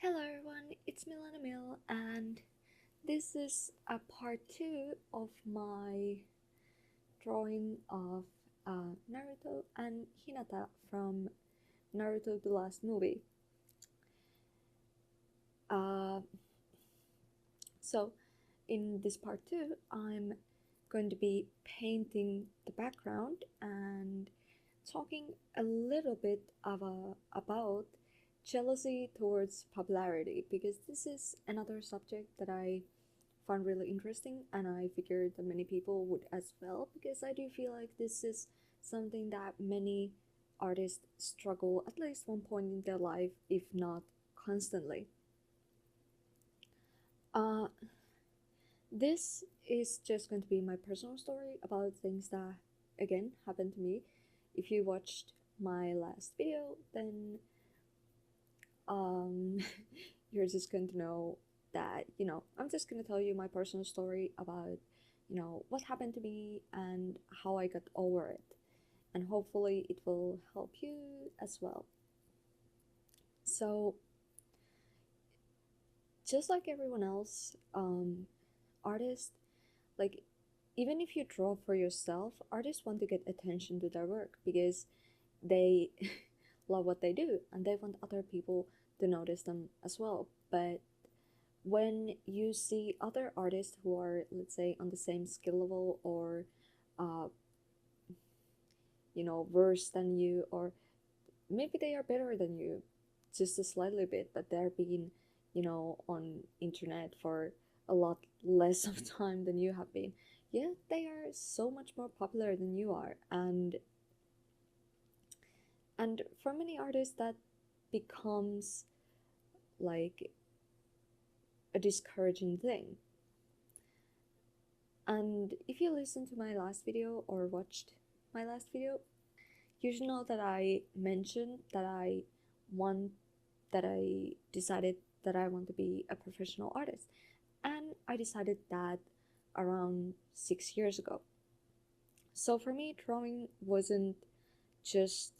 Hello everyone, it's Milana Mill, and this is a part 2 of my drawing of Naruto and Hinata from Naruto the Last Movie. Uh, so, in this part 2, I'm going to be painting the background and talking a little bit about jealousy towards popularity, because this is another subject that I found really interesting, and I figured that many people would as well, because I do feel like this is something that many artists struggle at least one point in their life, if not constantly. Uh, this is just going to be my personal story about things that, again, happened to me. If you watched my last video, then um, you're just going to know that, I'm just going to tell you my personal story about, what happened to me and how I got over it. And hopefully it will help you as well. So, just like everyone else, artists, like, even if you draw for yourself, artists want to get attention to their work because they love what they do and they want other people to notice them as well. But when you see other artists who are, let's say, on the same skill level, or uh, worse than you, or maybe they are better than you just a slightly bit, but they're being, on internet for a lot less of time than you have been, yeah, they are so much more popular than you are. And for many artists that becomes like a discouraging thing. And if you listened to my last video or watched my last video, you should know that I mentioned that I decided that I want to be a professional artist. And I decided that around 6 years ago. So for me, drawing wasn't just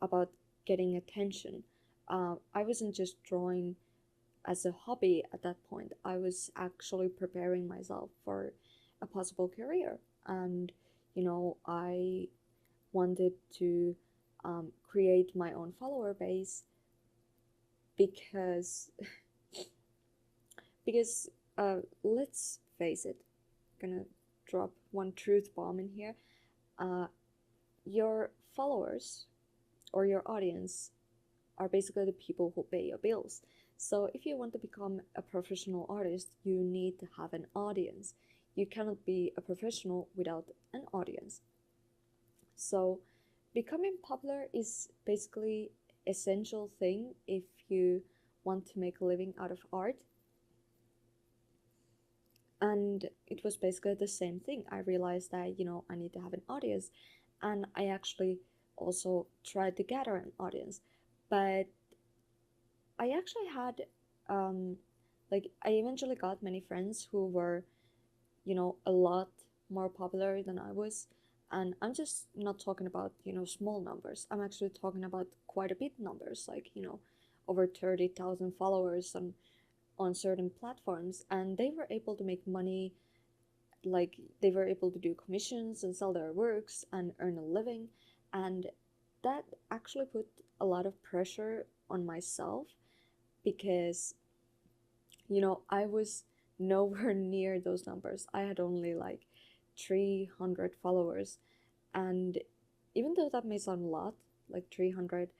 about getting attention. I wasn't just drawing as a hobby at that point. I was actually preparing myself for a possible career. And, I wanted to create my own follower base because because let's face it, I'm gonna drop one truth bomb in here. uh, your followers or your audience are basically the people who pay your bills. So if you want to become a professional artist, you need to have an audience. You cannot be a professional without an audience. So becoming popular is basically essential thing if you want to make a living out of art. And it was basically the same thing. I realized that, I need to have an audience, and I actually also tried to gather an audience. But I actually had, I eventually got many friends who were, a lot more popular than I was. And I'm just not talking about, small numbers. I'm actually talking about quite a bit numbers, like, over 30,000 followers on certain platforms. And they were able to make money, like, they were able to do commissions and sell their works and earn a living. And that actually put a lot of pressure on myself because, I was nowhere near those numbers. I had only like 300 followers. And even though that may sound a lot, like 300,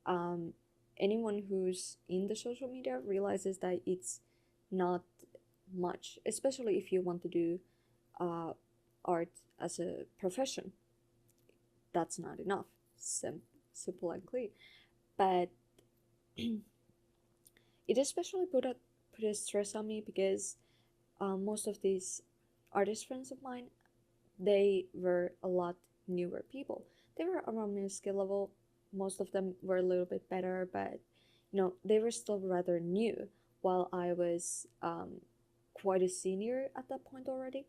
um, anyone who's in the social media realizes that it's not much, especially if you want to do uh, art as a profession. That's not enough. Simple and clear. But it especially put a stress on me because most of these artist friends of mine, they were a lot newer people. They were around my skill level. Most of them were a little bit better, but they were still rather new. While I was quite a senior at that point already.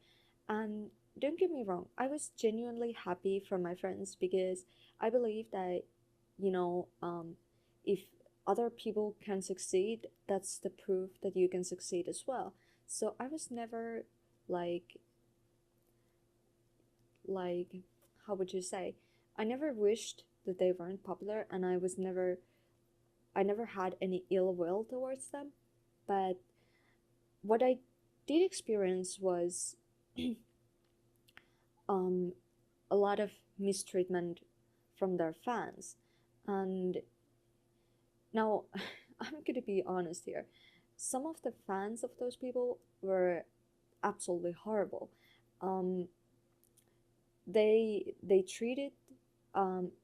And don't get me wrong, I was genuinely happy for my friends because I believe that, you know, um, if other people can succeed, that's the proof that you can succeed as well. So I was never like like how would you say? I never wished that they weren't popular, and I never had any ill will towards them. But what I did experience was um, a lot of mistreatment from their fans. And now, I'm gonna be honest here. Some of the fans of those people were absolutely horrible. Um, they treated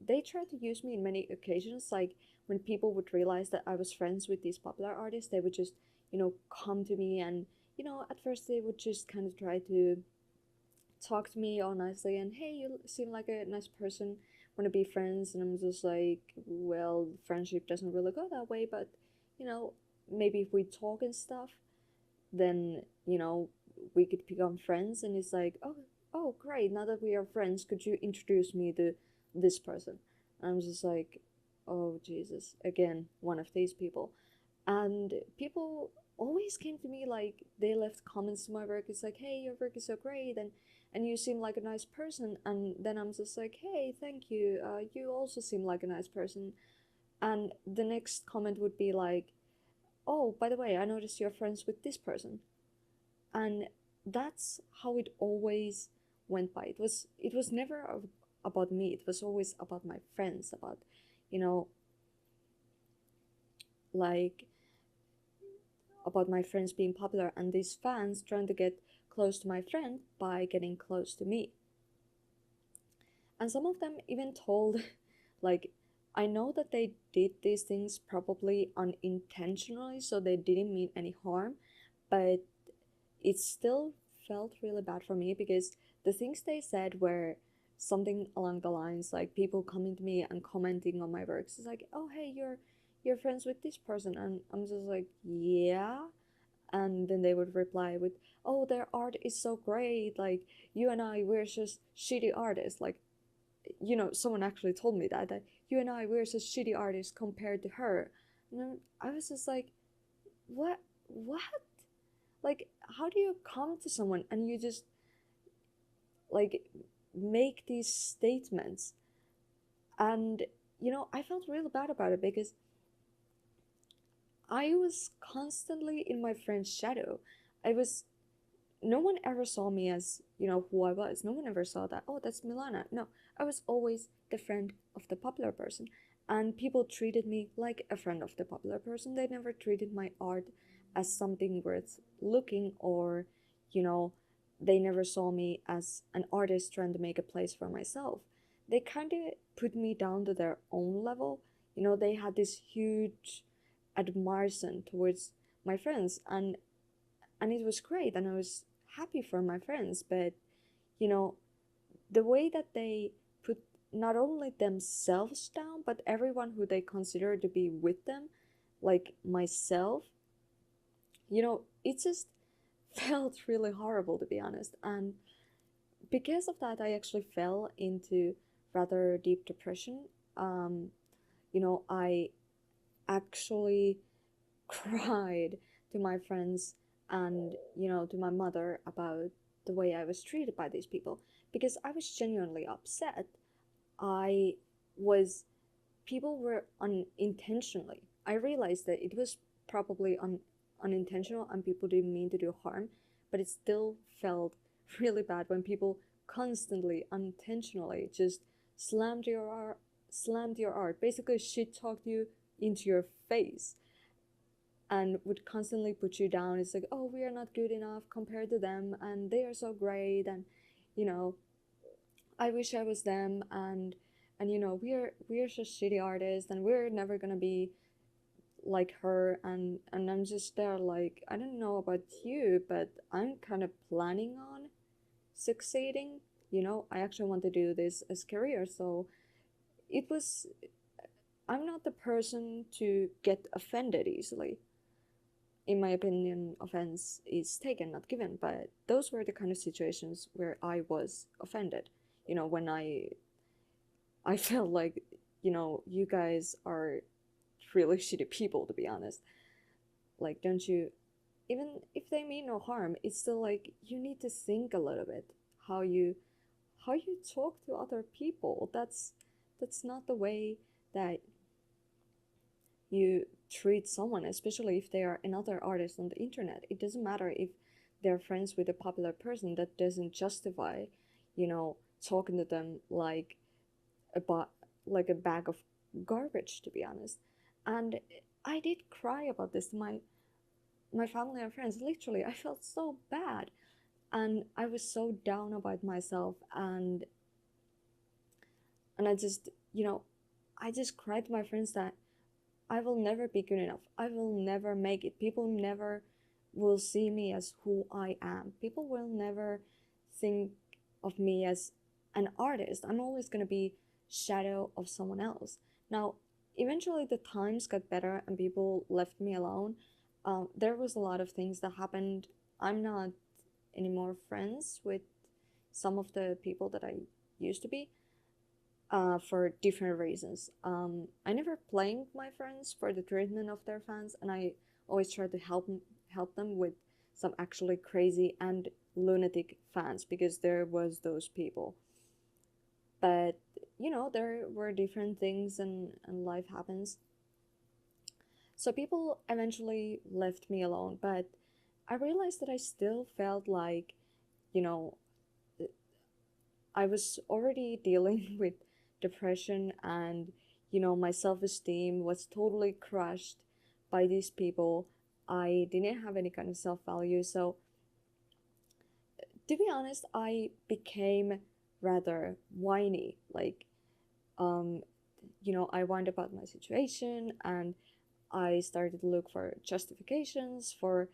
they tried to use me in many occasions. Like when people would realize that I was friends with these popular artists, they would just come to me, and at first they would just kind of try to talk to me all nicely and, hey, you seem like a nice person, want to be friends. And I'm just like, well, friendship doesn't really go that way, but you know maybe if we talk and stuff, then we could become friends. And it's like, oh great, now that we are friends, could you introduce me to this person? And I'm just like, oh Jesus, again, one of these people. And people always came to me, like they left comments to my work. It's like, hey, your work is so great, and you seem like a nice person. And then I'm just like, hey, thank you, you also seem like a nice person. And the next comment would be like, oh, by the way, I noticed you're friends with this person. And that's how it always went by. It was never about me. It was always about my friends, about you know like about my friends being popular, and these fans trying to get close to my friend by getting close to me. And some of them even told, like, I know that they did these things probably unintentionally, so they didn't mean any harm, but it still felt really bad for me because the things they said were something along the lines like people coming to me and commenting on my works. It's like, oh hey, you're friends with this person, and I'm just like, yeah. And then they would reply with, oh, their art is so great, like you and I, we're just shitty artists. Like, someone actually told me that you and I, we're just shitty artists compared to her. And then I was just like, what, like, how do you come to someone and you just like make these statements? And I felt really bad about it because I was constantly in my friend's shadow. I was No one ever saw me as who I was. No one ever saw that, oh, that's Milana. No, I was always the friend of the popular person, and people treated me like a friend of the popular person. They never treated my art as something worth looking, or you know they never saw me as an artist trying to make a place for myself. They kind of put me down to their own level. They had this huge admiration towards my friends, and it was great, and I was happy for my friends. But you know the way that they put not only themselves down but everyone who they consider to be with them, like myself, it just felt really horrible, to be honest. And because of that, I actually fell into rather deep depression. I actually cried to my friends and to my mother about the way I was treated by these people, because I was genuinely upset. I was People were unintentionally, I realized that it was probably unintentional and people didn't mean to do harm, but it still felt really bad when people constantly unintentionally just slammed your art, basically shit talked you into your face, and would constantly put you down. It's like, oh, we are not good enough compared to them, and they are so great, and you know, I wish I was them, and we're just shitty artists, and we're never gonna be like her. And I'm just there like, I don't know about you, but I'm kind of planning on succeeding. I actually want to do this as career, so it was. I'm not the person to get offended easily. In my opinion, offense is taken, not given. But those were the kind of situations where I was offended. When I felt like, you guys are really shitty people, to be honest. Like, don't you, even if they mean no harm, it's still like you need to think a little bit how you how you talk to other people. That's not the way that you treat someone, especially if they are another artist on the internet. It doesn't matter if they're friends with a popular person. That doesn't justify, talking to them a like a bag of garbage, to be honest. And I did cry about this to my family and friends. Literally, I felt so bad, and I was so down about myself, and I just cried to my friends that I will never be good enough. I will never make it. People never will see me as who I am. People will never think of me as an artist. I'm always going to be shadow of someone else. Now, eventually the times got better and people left me alone. There was a lot of things that happened. I'm not anymore friends with some of the people that I used to be, for different reasons. I never blamed my friends for the treatment of their fans, and I always try to help them with some actually crazy and lunatic fans, because there was those people. But there were different things, and life happens. So people eventually left me alone, but I realized that I still felt like, you know, I was already dealing with depression, and my self-esteem was totally crushed by these people. I didn't have any kind of self-value. So to be honest, I became rather whiny. Like, um I whined about my situation, and I started to look for justifications for,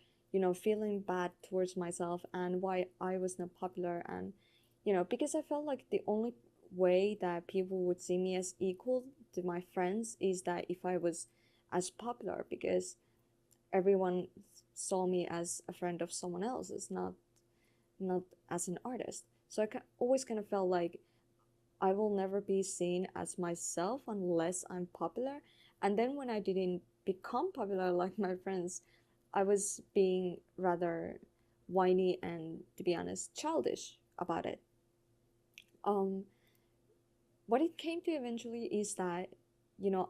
feeling bad towards myself and why I was not popular. And, because I felt like the only way that people would see me as equal to my friends is that if I was as popular, because everyone saw me as a friend of someone else's, not as an artist. So I always kind of felt like I will never be seen as myself unless I'm popular. And then when I didn't become popular like my friends, I was being rather whiny and, to be honest, childish about it. Um, what it came to eventually is that,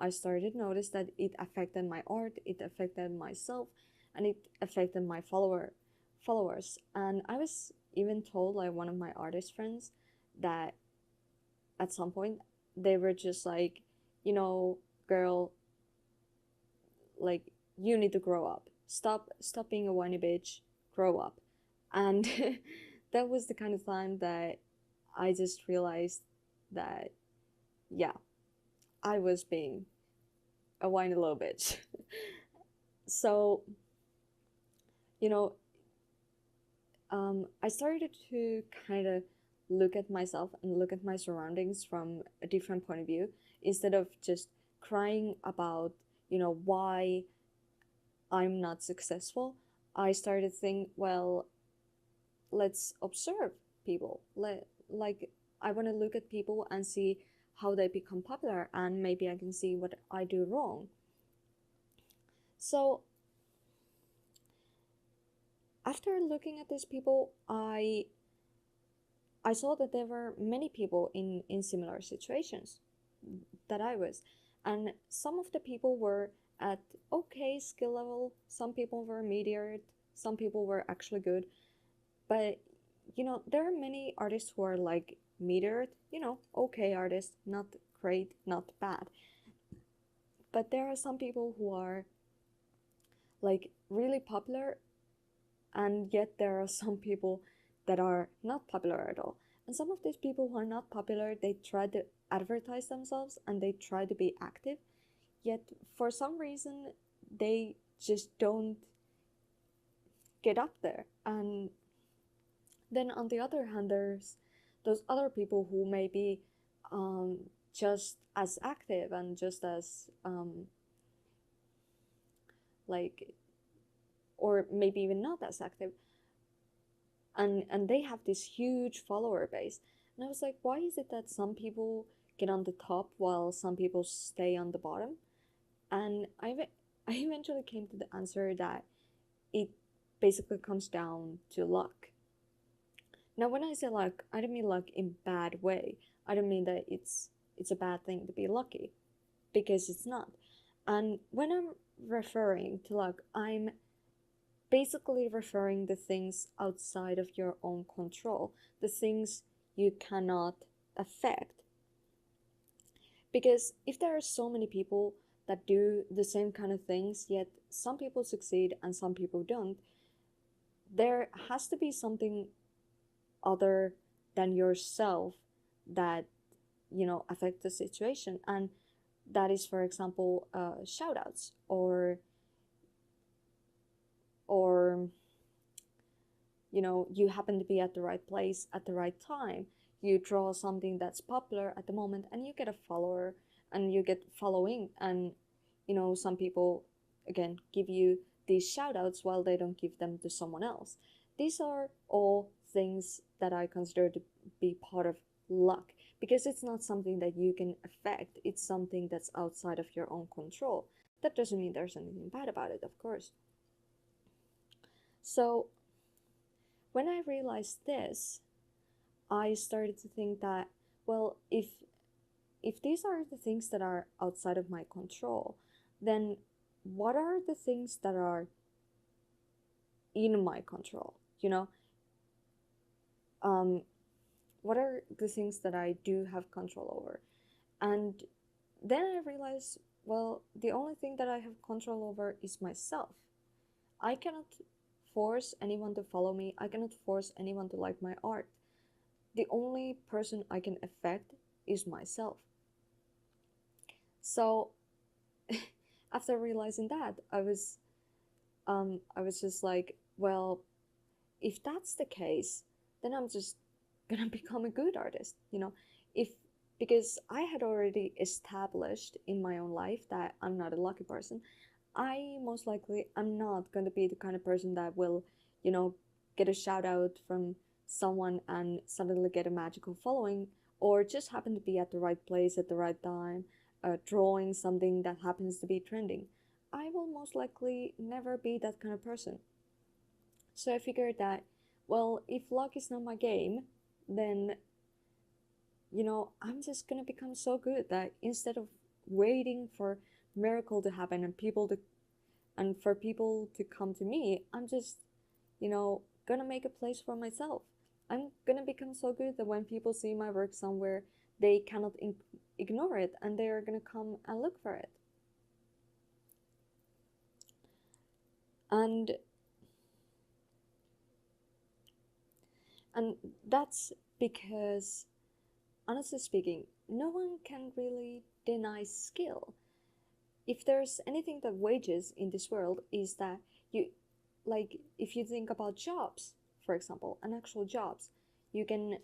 I started to notice that it affected my art, it affected myself, and it affected my followers. And I was even told, like, one of my artist friends that at some point they were just like, girl, like, you need to grow up. Stop being a whiny bitch. Grow up. And that was the kind of time that I just realized that, yeah, I was being a whiny little bitch. So, you know, I started to kind of look at myself and look at my surroundings from a different point of view, instead of just crying about, why I'm not successful. I started to think, well, let's observe people. Like, I want to look at people and see how they become popular, and maybe I can see what I do wrong. So after looking at these people, I saw that there were many people in similar situations that I was. And some of the people were at okay skill level, some people were mediocre, some people were actually good. But, there are many artists who are like mediocre, okay artists, not great, not bad. But there are some people who are like really popular, and yet there are some people that are not popular at all. And some of these people who are not popular, they try to advertise themselves and they try to be active, yet for some reason they just don't get up there. And then on the other hand, there's those other people who may be, just as active and just as, like, or maybe even not as active, and they have this huge follower base. And I was like, why is it that some people get on the top while some people stay on the bottom? And I eventually came to the answer that it basically comes down to luck. Now, when I say luck, I don't mean luck in bad way. I don't mean that it's a bad thing to be lucky, because it's not. And when I'm referring to luck, I'm basically referring the things outside of your own control, the things you cannot affect. Because if there are so many people that do the same kind of things, yet some people succeed and some people don't, there has to be something other than yourself that, affect the situation. And that is, for example, shout outs, or you happen to be at the right place at the right time. You draw something that's popular at the moment and you get a follower and you get following. And some people, again, give you these shout outs while they don't give them to someone else. These are all things that I consider to be part of luck, because it's not something that you can affect. It's something that's outside of your own control. That doesn't mean there's anything bad about it, of course. So when I realized this, I started to think that, well, if these are the things that are outside of my control, then what are the things that are in my control? Um, what are the things that I do have control over? And then I realized, well, the only thing that I have control over is myself. I cannot force anyone to follow me. I cannot force anyone to like my art. The only person I can affect is myself. So after realizing that, I was just like, well, if that's the case, then I'm just gonna become a good artist, if because I had already established in my own life that I'm not a lucky person. I most likely am not going to be the kind of person that will, you know, get a shout out from someone and suddenly get a magical following, or just happen to be at the right place at the right time, drawing something that happens to be trending. I will most likely never be that kind of person. So I figured that, well, if luck is not my game, then, I'm just gonna become so good that instead of waiting for miracle to happen and for people to come to me, I'm just, gonna make a place for myself. I'm gonna become so good that when people see my work somewhere, they cannot ignore it and they are gonna come and look for it. And and that's because, honestly speaking, no one can really deny skill. If there's anything that wages in this world, is that you, like, if you think about jobs, for example, and actual jobs, you can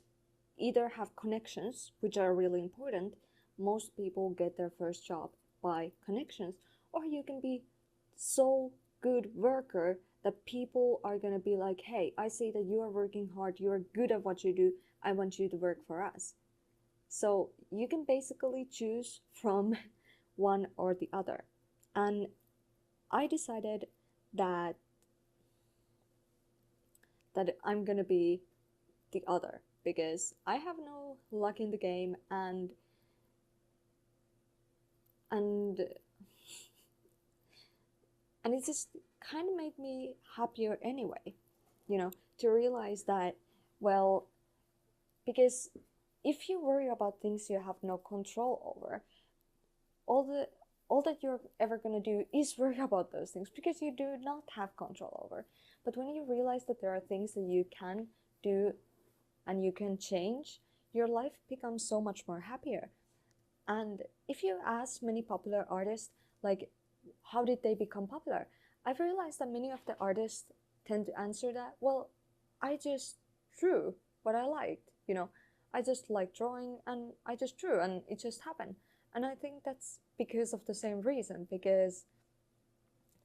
either have connections, which are really important. Most people get their first job by connections. Or you can be so good worker that people are going to be like, hey, I see that you are working hard, you are good at what you do, I want you to work for us. So you can basically choose from one or the other. And I decided that I'm gonna be the other, because I have no luck in the game, and and it just kind of made me happier anyway, to realize that, well, because if you worry about things you have no control over, all the all that you're ever going to do is worry about those things because you do not have control over. But when you realize that there are things that you can do and you can change, your life becomes so much more happier. And if you ask many popular artists, like, how did they become popular? I've realized that many of the artists tend to answer that, well, I just drew what I liked, I just like drawing and I just drew and it just happened. And I think that's because of the same reason, because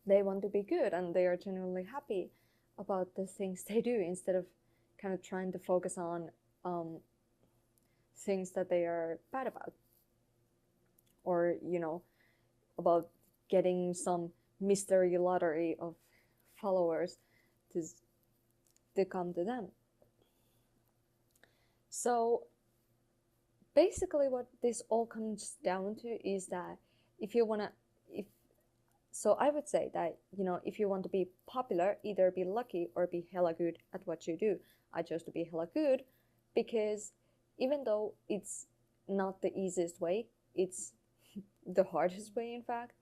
they want to be good and they are genuinely happy about the things they do, instead of kind of trying to focus on things that they are bad about, or about getting some mystery lottery of followers to, to come to them. So basically what this all comes down to is that if you want to, if so I would say that, you know, if you want to be popular, either be lucky or be hella good at what you do. I chose to be hella good because even though it's not the easiest way, it's the hardest way, in fact,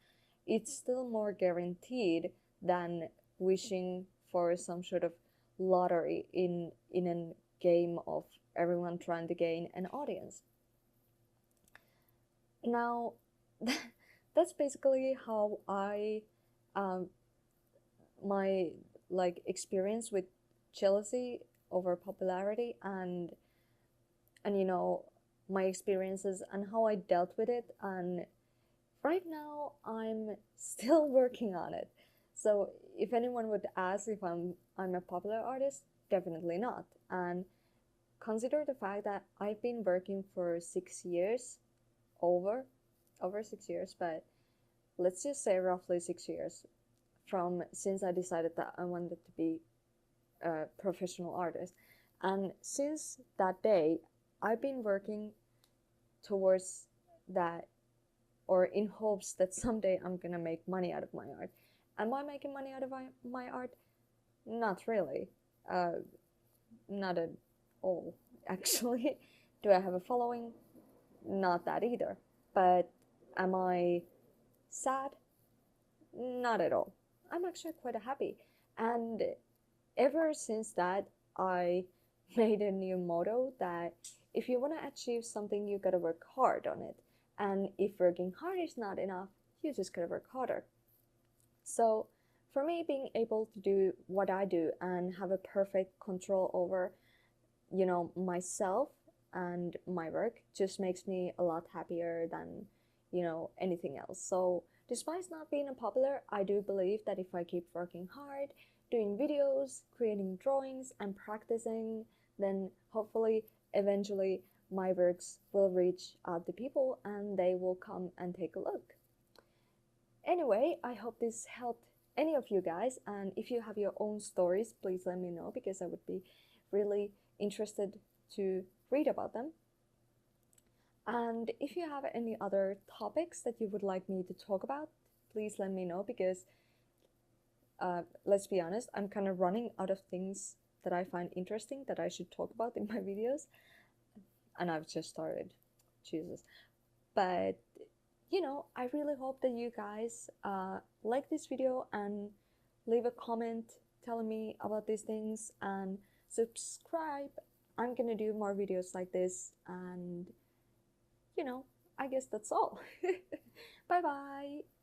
it's still more guaranteed than wishing for some sort of lottery in a game of everyone trying to gain an audience. Now, that's basically how I, um, my like experience with jealousy over popularity, and you know, my experiences and how I dealt with it. And right now I'm still working on it. So if anyone would ask if I'm a popular artist, definitely not. And consider the fact that I've been working for 6 years, over over 6 years, but let's just say roughly 6 years from since I decided that I wanted to be a professional artist. And since that day, I've been working towards that, or in hopes that someday I'm gonna make money out of my art. Am I making money out of my art? Not really. Uh, Not at all, actually. Do I have a following? Not that either. But am I sad? Not at all. I'm actually quite happy. And ever since that, I made a new motto that if you want to achieve something, you gotta work hard on it. And if working hard is not enough, you just gotta work harder. So for me, being able to do what I do and have a perfect control over, you know, myself and my work just makes me a lot happier than, you know, anything else. So despite not being a popular, I do believe that if I keep working hard, doing videos, creating drawings, and practicing, then hopefully eventually my works will reach out to people and they will come and take a look. Anyway, I hope this helped any of you guys, and if you have your own stories, please let me know because I would be really interested to read about them. And if you have any other topics that you would like me to talk about, please let me know because let's be honest, I'm kind of running out of things that I find interesting that I should talk about in my videos. And I've just started. Jesus. But, you know, I really hope that you guys like this video and leave a comment telling me about these things and subscribe. I'm gonna do more videos like this, and, you know, I guess that's all. Bye bye.